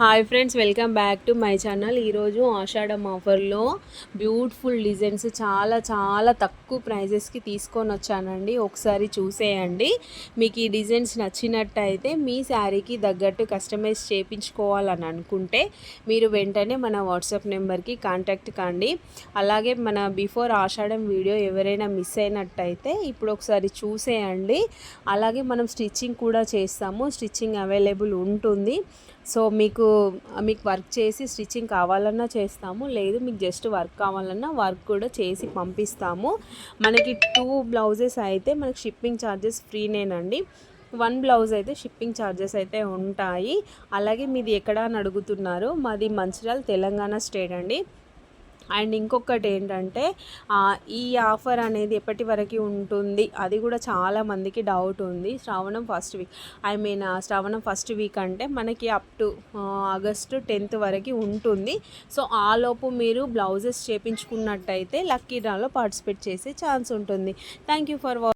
Hi friends, welcome back to my channel. ఈరోజు ఆషాఢం ఆఫర్లో beautiful designs చాలా చాలా తక్కువ ప్రైజెస్కి తీసుకొని వచ్చానండి. ఒకసారి చూసేయండి. మీకు ఈ డిజైన్స్ నచ్చినట్టయితే మీ శారీకి తగ్గట్టు కస్టమైజ్ చేయించుకోవాలని అనుకుంటే మీరు వెంటనే మన వాట్సాప్ నెంబర్కి కాంటాక్ట్ కండి. అలాగే మన బిఫోర్ ఆషాఢం వీడియో ఎవరైనా మిస్ అయినట్టయితే ఇప్పుడు ఒకసారి చూసేయండి. అలాగే మనం స్టిచ్చింగ్ కూడా చేస్తాము, స్టిచ్చింగ్ అవైలబుల్ ఉంటుంది. సో మీకు వర్క్ చేసి స్టిచ్చింగ్ కావాలన్నా చేస్తాము, లేదు మీకు జస్ట్ వర్క్ కావాలన్నా వర్క్ కూడా చేసి పంపిస్తాము. మనకి 2 బ్లౌజెస్ అయితే మనకి షిప్పింగ్ ఛార్జెస్ ఫ్రీనేనండి. 1 బ్లౌజ్ అయితే షిప్పింగ్ ఛార్జెస్ అయితే ఉంటాయి. అలాగే మీది ఎక్కడ అని అడుగుతున్నారు, మాది మంచిర్యాల తెలంగాణ స్టేట్ అండి. అండ్ ఇంకొకటి ఏంటంటే ఈ ఆఫర్ అనేది ఎప్పటి వరకు ఉంటుంది అది కూడా చాలామందికి డౌట్ ఉంది. శ్రావణం ఫస్ట్ వీక్ అంటే మనకి అప్ టు ఆగస్టు 10th వరకు ఉంటుంది. సో ఆలోపు మీరు బ్లౌజెస్ చేయించుకున్నట్టయితే లక్కీ డ్రాలో పార్టిసిపేట్ చేసే ఛాన్స్ ఉంటుంది. Thank you for